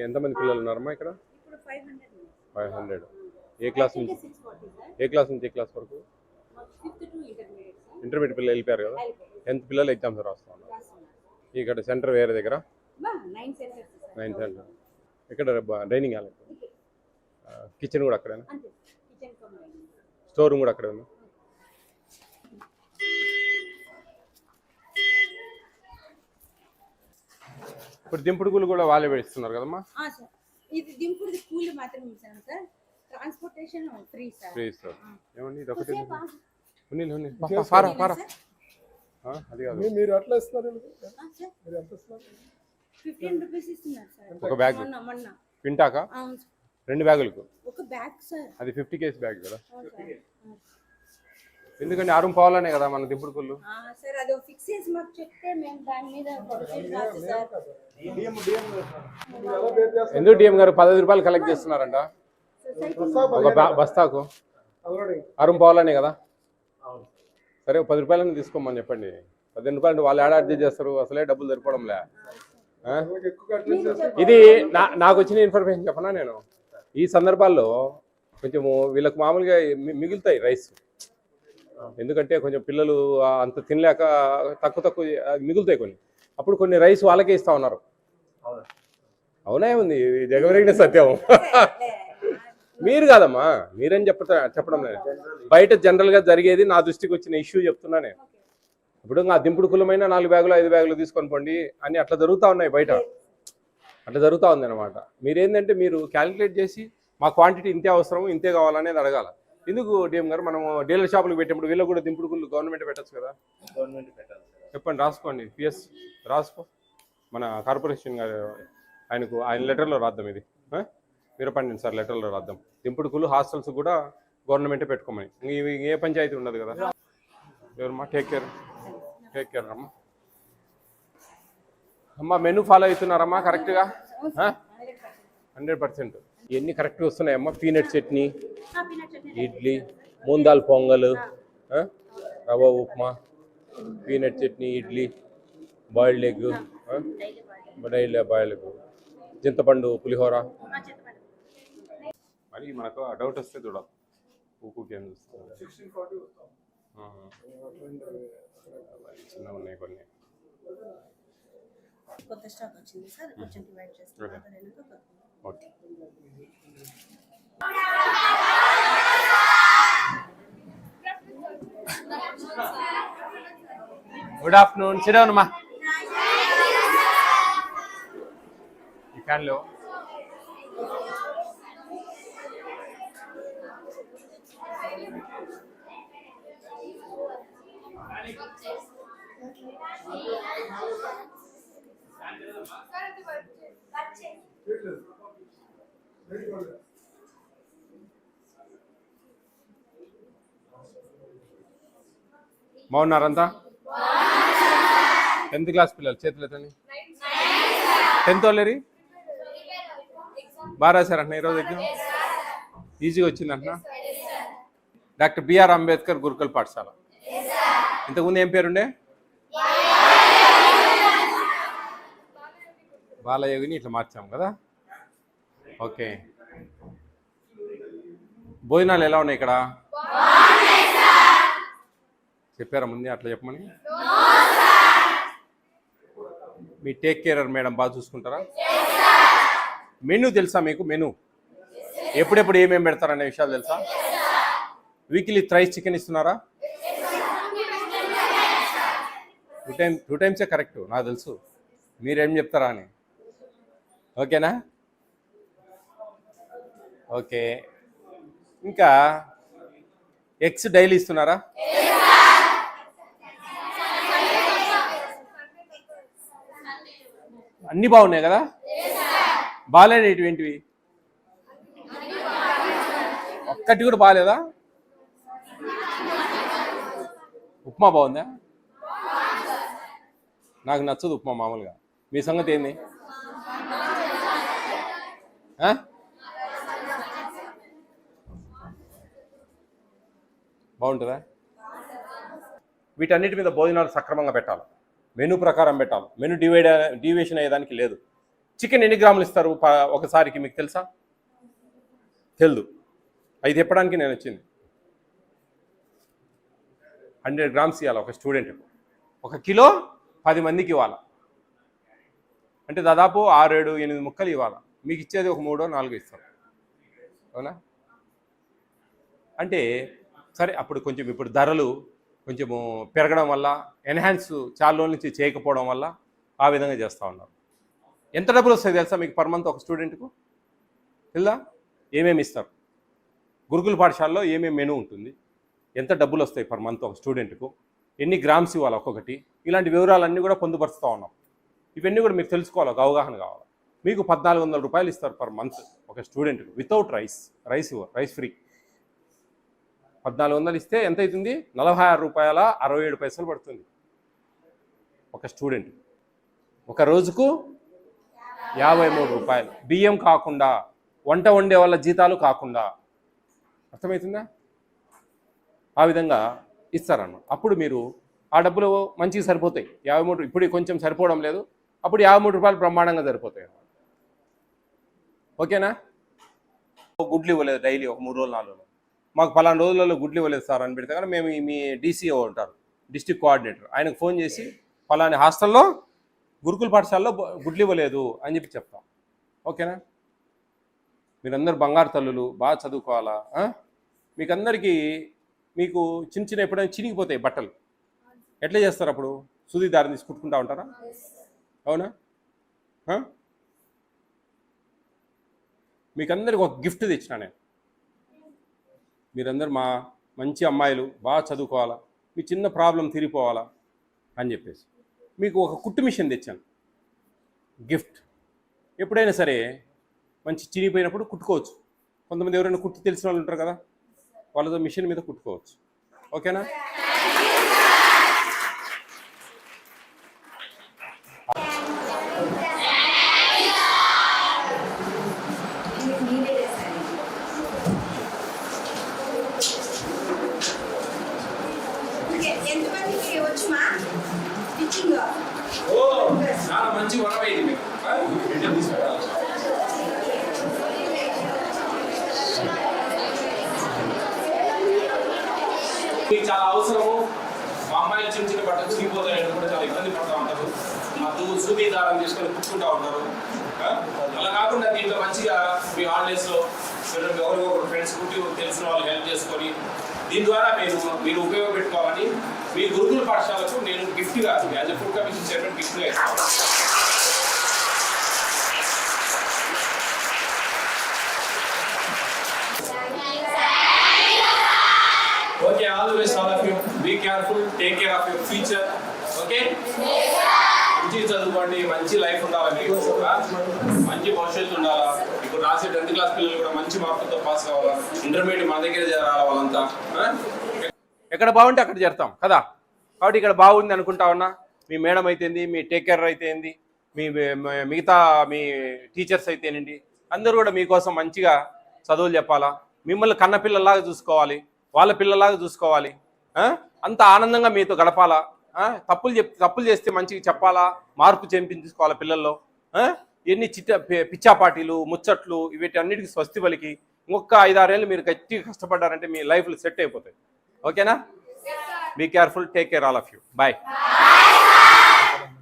ఎంతమంది పిల్లలు ఉన్నారమ్మా ఇక్కడ? ఇప్పుడు 500 500. ఏ క్లాస్ నుంచి ఏ క్లాస్ వరకు? ఇంటర్మీడియట్ పిల్లలు వెళ్ళిపోయారు కదా. 10th పిల్లలు ఎగ్జామ్స్ రాస్తా ఉన్నారు. ఇక్కడ సెంటర్ వేరే దగ్గర 9 సెంటర్. ఇక్కడ డైనింగ్ హాల్, కిచెన్ కూడా అక్కడేనా? స్టోర్ రూమ్ కూడా అక్కడే ఉంది. ఇప్పుడు దింపుడు కూలి కూడా వాళ్ళే పెడుతున్నారు కదమ్మా? ఇది దింపుడు కూలి మాత్రమే ఇస్తాం sir, transportation free sir. Free sir. ఏమండి ఇది ఒకటి అది కాదు, మీరు ఎట్లా ఇస్తున్నారు? మీరు ఎంత ఇస్తున్నారు? 15 రూపీస్ ఇస్తున్నారు సార్. ఒక బ్యాగ్ క్వింటాకా? 2 బ్యాగులకు ఒక బ్యాగ్ సార్. అది 50 కేజీ బ్యాగ్ కదా. ఎందుకంటే ఆరుం పోవాలనే కదా మన దింపుడు కూలు. సార్ అది ఫిక్స్ చేసి మాకు చెప్తే మేము దాని మీద ఎందుకు డిఎం గారు 15 రూపాయలు కలెక్ట్ చేస్తున్నారంట ఒక బస్తాకు? ఆరుం పోవాలనే కదా. సరే 10 రూపాయలని తీసుకోమని చెప్పండి. 15 రూపాయలు వాళ్ళు అడ్జస్ట్ చేస్తారు, అసలే డబ్బులు సరిపోవడంలే. ఇది నాకు వచ్చిన ఇన్ఫర్మేషన్ చెప్పనా నేను. ఈ సందర్భాల్లో కొంచెము వీళ్ళకి మామూలుగా మిగులుతాయి రైస్, ఎందుకంటే కొంచెం పిల్లలు అంత తినలేక తక్కువ మిగులుతాయి కొన్ని. అప్పుడు కొన్ని రైస్ వాళ్ళకే ఇస్తా ఉన్నారు. అవునా ఉంది జగవరిగిన సత్యం. మీరు కాదమ్మా, మీరేం చెప్పడం లేదు. బయట జనరల్గా జరిగేది నా దృష్టికి వచ్చిన ఇష్యూ చెప్తున్నా నేను. ఇప్పుడు ఆ దింపుడు కులమైన 4 బ్యాగులు 5 బ్యాగులు తీసుకొని పోండి అని అట్లా జరుగుతూ ఉన్నాయి బయట. అట్లా జరుగుతూ ఉంది అనమాట. మీరేంటంటే మీరు క్యాలిక్యులేట్ చేసి మా క్వాంటిటీ ఇంతే అవసరం ఇంతే కావాలనేది అడగాల. ఎందుకు డిఎం గారు మనం డీలర్ షాపులకు పెట్టినప్పుడు వీళ్ళకి కూడా దింపుడు కుళ్ళు గవర్నమెంట్ పెట్టచ్చు కదా. గవర్నమెంట్ పెట్టాలి. చెప్పండి, రాసుకోండి. పిఎస్ రాసుకో, మన కార్పొరేషన్ గారు ఆయన లెటర్లో రాద్దాం. ఇది మీరు పండి సార్, లెటర్లో రాద్దాం. దింపుడు కుళ్ళు హాస్టల్స్ కూడా గవర్నమెంటే పెట్టుకోమని. ఏ పంచాయతీ ఉండదు కదా. ఎవరమ్మా? టేక్ కేర్ అమ్మా. అమ్మా మెనూ ఫాలో అవుతున్నారమ్మా కరెక్ట్గా? 100%. ఇవన్నీ కరెక్ట్గా వస్తున్నాయమ్మా. పీనట్ చట్నీ, ఇడ్లీ, మూందాల్ పొంగల్, రవ్వ upma, peanut chutney, idli, boiled egg, boiled egg, చింతపండు పులిహోర. మరి మనకు డౌట్ వస్తే చూడాలి. ఉప్పుకి ఏం చూస్తుంది? చిన్న ఉన్నాయి కొన్ని. కొత్త స్టాక్ వచ్చింది సార్, కొంచెం డివైడ్ చేస్తాను. Okay. Good afternoon. SIT down అమ్మా. ఈ ఫ్యాన్లో బాగున్నారంతా? 10th క్లాస్ పిల్లలు చేతులు ఎత్తండి. 10th వాళ్ళేరి బాగా రాశారంటున్నా ఈరోజు ఎగ్జామ్? ఈజీగా వచ్చిందంటున్నా? డాక్టర్ బిఆర్ అంబేద్కర్ గురుకుల పాఠశాల. ఇంతకుముందు ఏం పేరుండే? బాలయోగిని ఇట్లా మార్చాం కదా. ఓకే. భోజనాలు ఎలా ఉన్నాయి ఇక్కడ? చెప్పారా ముందే అట్లా చెప్పమని? మీ టేక్ కేరర్ మేడం బాగా చూసుకుంటారా? మెనూ తెలుసా మీకు? మెనూ ఎప్పుడెప్పుడు ఏమేమి పెడతారనే విషయాలు తెలుసా? వీక్లీ థ్రైస్ చికెన్ ఇస్తున్నారా? 2 టైమ్సే కరెక్ట్ నాకు తెలుసు. మీరేం చెప్తారా అని. ఓకేనా? ఓకే. ఇంకా ఎగ్స్ డైలీ ఇస్తున్నారా? అన్నీ బాగున్నాయి కదా. బాగాలేనివి ఒక్కటి కూడా బాగాలేదా? ఉప్మా బాగుందా? నాకు నచ్చదు ఉప్మా మామూలుగా. మీ సంగతి ఏంది? బాగుంటుందా? వీటన్నిటి మీద భోజనాలు సక్రమంగా పెట్టాలి, మెనూ ప్రకారం పెట్టాలి. మెనూ డివియేషన్ అయ్యేదానికి లేదు. చికెన్ ఎన్ని గ్రాములు ఇస్తారు ఒకసారికి మీకు తెలుసా? తెలుదు. అది చెప్పడానికి నేను వచ్చింది. 100 గ్రామ్స్ ఇవ్వాలి ఒక స్టూడెంట్కు. 1 కిలో 10 మందికి ఇవ్వాలి. అంటే దాదాపు 6, 7, 8 ముక్కలు ఇవ్వాలి. మీకు ఇచ్చేది ఒక 3, 4 ఇస్తారు. అవునా? అంటే సరే, అప్పుడు కొంచెం ఇప్పుడు ధరలు కొంచెము పెరగడం వల్ల, ఎన్హాన్స్ చాలా రోజుల నుంచి చేయకపోవడం వల్ల ఆ విధంగా చేస్తూ ఉన్నారు. ఎంత డబ్బులు వస్తాయి తెలుసా మీకు పర్ మంత్ ఒక స్టూడెంట్కు? తెలుదా? ఏమేమి ఇస్తారు? గురుకుల పాఠశాలలో ఏమేమి మెనూ ఉంటుంది, ఎంత డబ్బులు వస్తాయి పర్ మంత్ ఒక స్టూడెంట్కు, ఎన్ని గ్రామ్స్ ఇవ్వాలి ఒక్కొక్కటి, ఇలాంటి వివరాలన్నీ కూడా పొందుపరుస్తూ ఉన్నాం. ఇవన్నీ కూడా మీకు తెలుసుకోవాలి, ఒక అవగాహన కావాలి. మీకు 1400 రూపాయలు ఇస్తారు పర్ మంత్ ఒక స్టూడెంట్కు వితౌట్ రైస్ ఫ్రీ. 1400 ఇస్తే ఎంత అవుతుంది? 46 రూపాయల 67 పైసలు పడుతుంది ఒక స్టూడెంట్. ఒక రోజుకు 53 రూపాయలు, బియ్యం కాకుండా, వంట వండే వాళ్ళ జీతాలు కాకుండా. అర్థమవుతుందా? ఆ విధంగా ఇస్తారన్న. అప్పుడు మీరు ఆ డబ్బులు మంచిగా సరిపోతాయి. 53, ఇప్పుడు కొంచెం సరిపోవడం లేదు, అప్పుడు 53 రూపాయలు బ్రహ్మాండంగా సరిపోతాయి. ఓకేనా? గుడ్లు ఇవ్వలేదు డైలీ ఒక 3 రోజులు 4 రోజులు, మాకు పలానా రోజులలో గుడ్లు ఇవ్వలేదు సార్ అని పెడితే కానీ మేము మీ డీసీఓ ఉంటారు, డిస్ట్రిక్ట్ కోఆర్డినేటర్, ఆయనకు ఫోన్ చేసి పలాని హాస్టల్లో గురుకుల పాఠశాలలో గుడ్లు ఇవ్వలేదు అని చెప్పి చెప్తాం. ఓకేనా? మీరందరూ బంగారు తల్లులు, బాగా చదువుకోవాలా. మీకు చిన్న చిన్న ఎప్పుడైనా చినిగిపోతాయి బట్టలు, ఎట్లా చేస్తారు? అప్పుడు సూది దారిని తీసి కుట్టుకుంటా ఉంటారా? అవునా? మీకందరికి ఒక గిఫ్ట్ తెచ్చినా నేను. మీరందరూ మా మంచి అమ్మాయిలు, బాగా చదువుకోవాలా, మీ చిన్న ప్రాబ్లం తీరిపోవాలా అని చెప్పేసి మీకు ఒక కుట్టు మిషన్ తెచ్చాను గిఫ్ట్. ఎప్పుడైనా సరే మంచి చినిగిపోయినప్పుడు కుట్టుకోవచ్చు. కొంతమంది ఎవరైనా కుట్టి తెలిసిన వాళ్ళు ఉంటారు కదా, వాళ్ళతో మిషన్ మీద కుట్టుకోవచ్చు. ఓకేనా? ఎంతమందికి వచ్చుమా టీచింగ్? చాలా మంచి వరం అయింది మీకు. మీకు చాలా అవసరము. మా అమ్మాయిలు చిన్న చిన్న బట్టలు చిరిగిపోతాయని కూడా చాలా ఇబ్బంది పడుతూ ఉంటారు. సూది దారం తీసుకొని కుట్టుకుంటూ ఉంటారు. అలా కాకుండా దీంట్లో మంచిగా మీ హాలిడేస్లో ఎవరికొకరు ఫ్రెండ్స్ కుట్టి తెలిసిన వాళ్ళు హెల్ప్ చేసుకొని దీని ద్వారా మీరు ఉపయోగపెట్టుకోవాలని మీ గురుకుల పాఠశాలకు నేను గిఫ్ట్గా, as a food commission chairman గిఫ్ట్గా ఇస్తాను. Okay, all the best all of you. Be careful, take care of your future. Okay, మంచి చదువుకోండి, మంచి లైఫ్ ఉండాలి మీకు, మంచి భవిష్యత్తు ఉండాలా. ఇప్పుడు రాసే 10th క్లాస్ పిల్లలు కూడా మంచి మార్కులతో పాస్ కావాలా, ఇంటర్మీడియట్ మా దగ్గర రావాలి వాళ్ళంతా. ఎక్కడ బాగుంటే అక్కడ చేరుతాం కదా. కాబట్టి ఇక్కడ బాగుంది అనుకుంటా ఉన్నా, మీ మేడం అయితేంది, మీ టేక్ కేర్ అయితేంది, మిగతా మీ టీచర్స్ అయితేనండి, అందరూ కూడా మీకోసం మంచిగా చదువులు చెప్పాలా, మిమ్మల్ని కన్న పిల్లల్లాగా చూసుకోవాలి, వాళ్ళ పిల్లలాగా చూసుకోవాలి, అంత ఆనందంగా మీతో గడపాలా. తప్పులు చేస్తే మంచిగా చెప్పాలా, మార్పు చేయించుకోవాలా పిల్లల్లో. ఎన్ని పిచ్చాపాటీలు, ముచ్చట్లు, వీటి అన్నిటికీ స్వస్తి పలికి ఇంకొక 5-6 ఏళ్ళు మీరు గట్టిగా కష్టపడ్డారంటే మీ లైఫ్లో సెట్ అయిపోతాయి. ఓకేనా? Be careful, take care all of you. Bye.